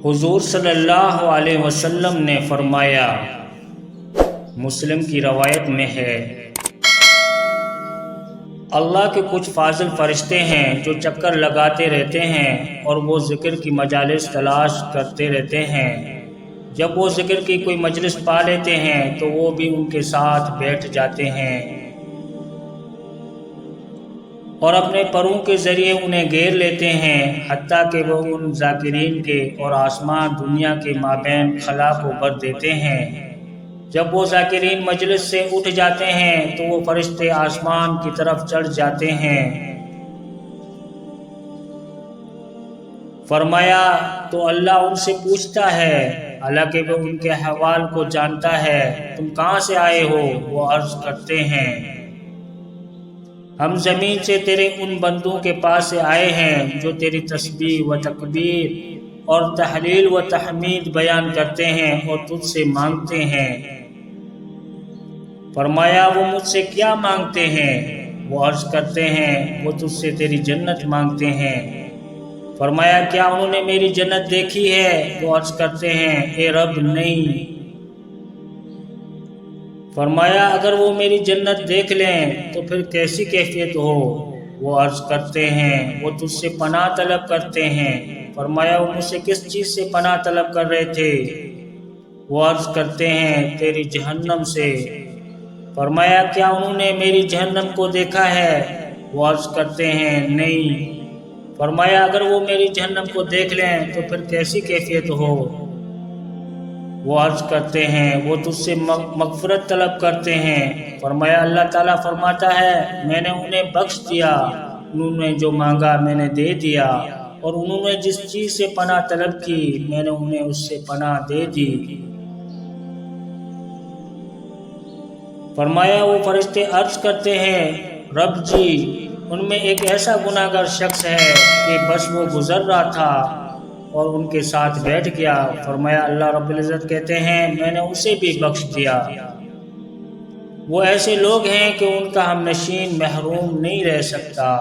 حضور صلی اللہ علیہ وسلم نے فرمایا، مسلم کی روایت میں ہے، اللہ کے کچھ فاضل فرشتے ہیں جو چکر لگاتے رہتے ہیں اور وہ ذکر کی مجالس تلاش کرتے رہتے ہیں۔ جب وہ ذکر کی کوئی مجلس پا لیتے ہیں تو وہ بھی ان کے ساتھ بیٹھ جاتے ہیں اور اپنے پروں کے ذریعے انہیں گھیر لیتے ہیں، حتیٰ کہ وہ ان ذاکرین کے اور آسمان دنیا کے مابین خلا کو بھر دیتے ہیں۔ جب وہ ذاکرین مجلس سے اٹھ جاتے ہیں تو وہ فرشتے آسمان کی طرف چڑھ جاتے ہیں۔ فرمایا تو اللہ ان سے پوچھتا ہے، حالانکہ وہ ان کے احوال کو جانتا ہے، تم کہاں سے آئے ہو؟ وہ عرض کرتے ہیں، ہم زمین سے تیرے ان بندوں کے پاس سے آئے ہیں جو تیری تسبیح و تکبیر اور تحلیل و تحمید بیان کرتے ہیں اور تجھ سے مانگتے ہیں۔ فرمایا وہ مجھ سے کیا مانگتے ہیں؟ وہ عرض کرتے ہیں، وہ تجھ سے تیری جنت مانگتے ہیں۔ فرمایا کیا انہوں نے میری جنت دیکھی ہے؟ وہ عرض کرتے ہیں، اے رب نہیں۔ فرمایا اگر وہ میری جنت دیکھ لیں تو پھر کیسی کیفیت ہو؟ وہ عرض کرتے ہیں، وہ تجھ سے پناہ طلب کرتے ہیں۔ فرمایا وہ مجھ سے کس چیز سے پناہ طلب کر رہے تھے؟ وہ عرض کرتے ہیں، تیری جہنم سے۔ فرمایا کیا انہوں نے میری جہنم کو دیکھا ہے؟ وہ عرض کرتے ہیں، نہیں۔ فرمایا اگر وہ میری جہنم کو دیکھ لیں تو پھر کیسی کیفیت ہو؟ وہ عرض کرتے ہیں، وہ تجھ سے مغفرت طلب کرتے ہیں۔ فرمایا اللہ تعالیٰ فرماتا ہے، میں نے انہیں بخش دیا، انہوں نے جو مانگا میں نے دے دیا، اور انہوں نے جس چیز سے پناہ طلب کی میں نے انہیں اس سے پناہ دے دی۔ فرمایا وہ فرشتے عرض کرتے ہیں، رب جی ان میں ایک ایسا گناہگار شخص ہے کہ بس وہ گزر رہا تھا اور ان کے ساتھ بیٹھ گیا۔ فرمایا اللہ رب العزت کہتے ہیں، میں نے اسے بھی بخش دیا۔ وہ ایسے لوگ ہیں کہ ان کا ہم نشین محروم نہیں رہ سکتا۔